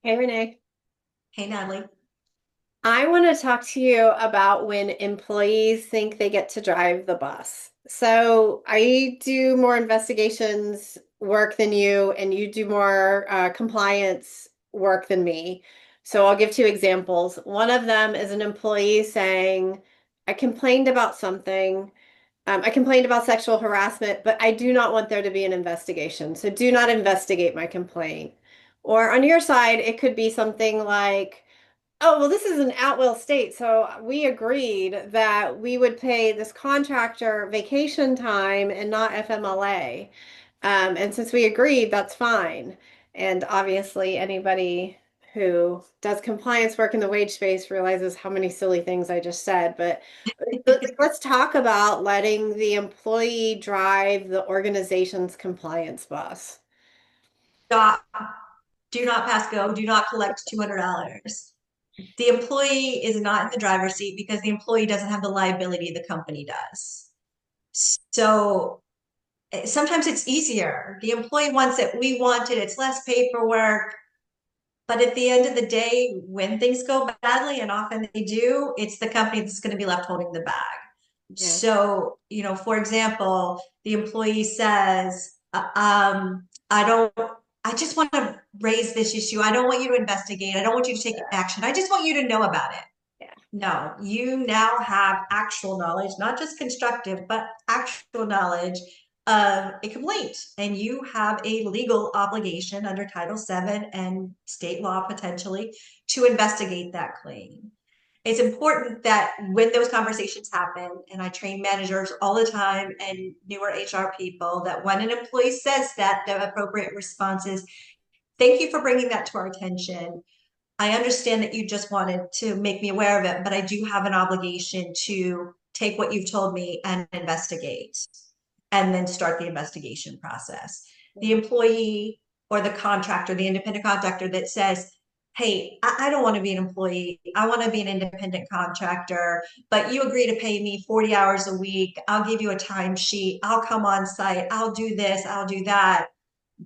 Hey Renee, Hey, Natalie. I want to talk to you about when employees think they get to drive the bus. So I do more investigations work than you, and you do more compliance work than me. So I'll give two examples. One of them is an employee saying, I complained about something. I complained about sexual harassment, but I do not want there to be an investigation. So do not investigate my complaint. Or on your side, it could be something like, oh, well, this is an at-will state, so we agreed that we would pay this contractor vacation time and not FMLA. And since we agreed, that's fine. And obviously, anybody who does compliance work in the wage space realizes how many silly things I just said. But let's talk about letting the employee drive the organization's compliance bus. Stop. Do not pass go. Do not collect $200. The employee is not in the driver's seat because the employee doesn't have the liability the company does. So sometimes it's easier. The employee wants it. We want it. It's less paperwork. But at the end of the day, when things go badly, and often they do, it's the company that's going to be left holding the bag. Yeah. So, for example, the employee says, I don't, I just want to raise this issue. I don't want you to investigate. I don't want you to take action. I just want you to know about it. Yeah. No, you now have actual knowledge, not just constructive, but actual knowledge of a complaint. And you have a legal obligation under Title VII and state law potentially to investigate that claim. It's important that when those conversations happen, and I train managers all the time and newer HR people, that when an employee says that, the appropriate response is, thank you for bringing that to our attention. I understand that you just wanted to make me aware of it, but I do have an obligation to take what you've told me and investigate, and then start the investigation process. The employee or the contractor, the independent contractor that says, hey, I don't want to be an employee. I want to be an independent contractor, but you agree to pay me 40 hours a week. I'll give you a timesheet. I'll come on site. I'll do this. I'll do that.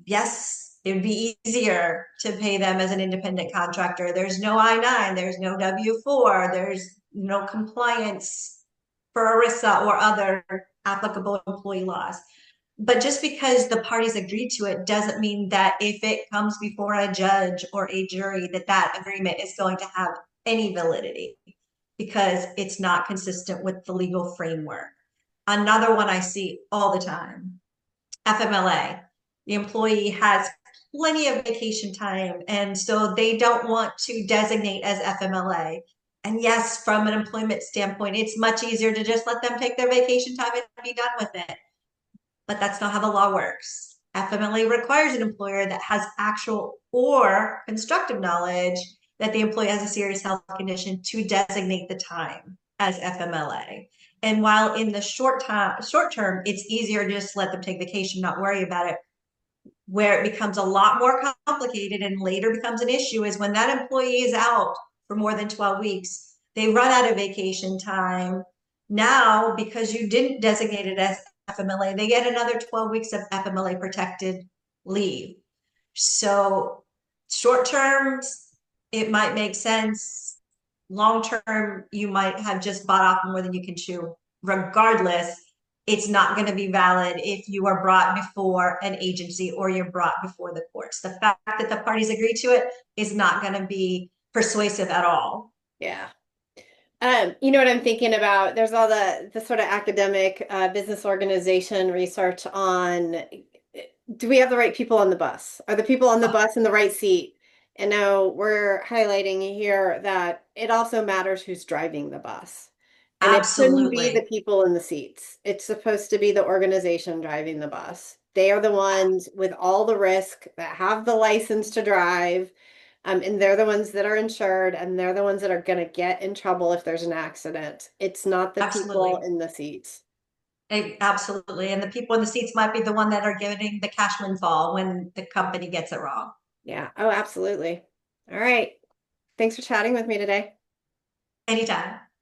Yes, it would be easier to pay them as an independent contractor. There's no I-9, there's no W-4, there's no compliance for ERISA or other applicable employee laws. But just because the parties agreed to it doesn't mean that if it comes before a judge or a jury, that that agreement is going to have any validity because it's not consistent with the legal framework. Another one I see all the time, FMLA. The employee has plenty of vacation time, and so they don't want to designate as FMLA. And yes, from an employment standpoint, it's much easier to just let them take their vacation time and be done with it. But that's not how the law works. FMLA requires an employer that has actual or constructive knowledge that the employee has a serious health condition to designate the time as FMLA. And while in the short term, it's easier to just let them take vacation, not worry about it. Where it becomes a lot more complicated and later becomes an issue is when that employee is out for more than 12 weeks, they run out of vacation time. Now, because you didn't designate it as FMLA, they get another 12 weeks of FMLA protected leave. So, short terms, it might make sense. Long term, you might have just bought off more than you can chew. Regardless, it's not going to be valid if you are brought before an agency or you're brought before the courts. The fact that the parties agree to it is not going to be persuasive at all. Yeah. You know what I'm thinking about? There's all the sort of academic business organization research on do we have the right people on the bus? Are the people on the Oh, bus in the right seat? And now we're highlighting here that it also matters who's driving the bus. And it shouldn't be the absolutely. people in the seats. It's supposed to be the organization driving the bus. They are the ones with all the risk that have the license to drive. And they're the ones that are insured, and they're the ones that are going to get in trouble if there's an accident. It's not the people Absolutely. in the seats. Absolutely. And the people in the seats might be the one that are getting the cash windfall when the company gets it wrong. Yeah. Oh, absolutely. All right. Thanks for chatting with me today. Anytime.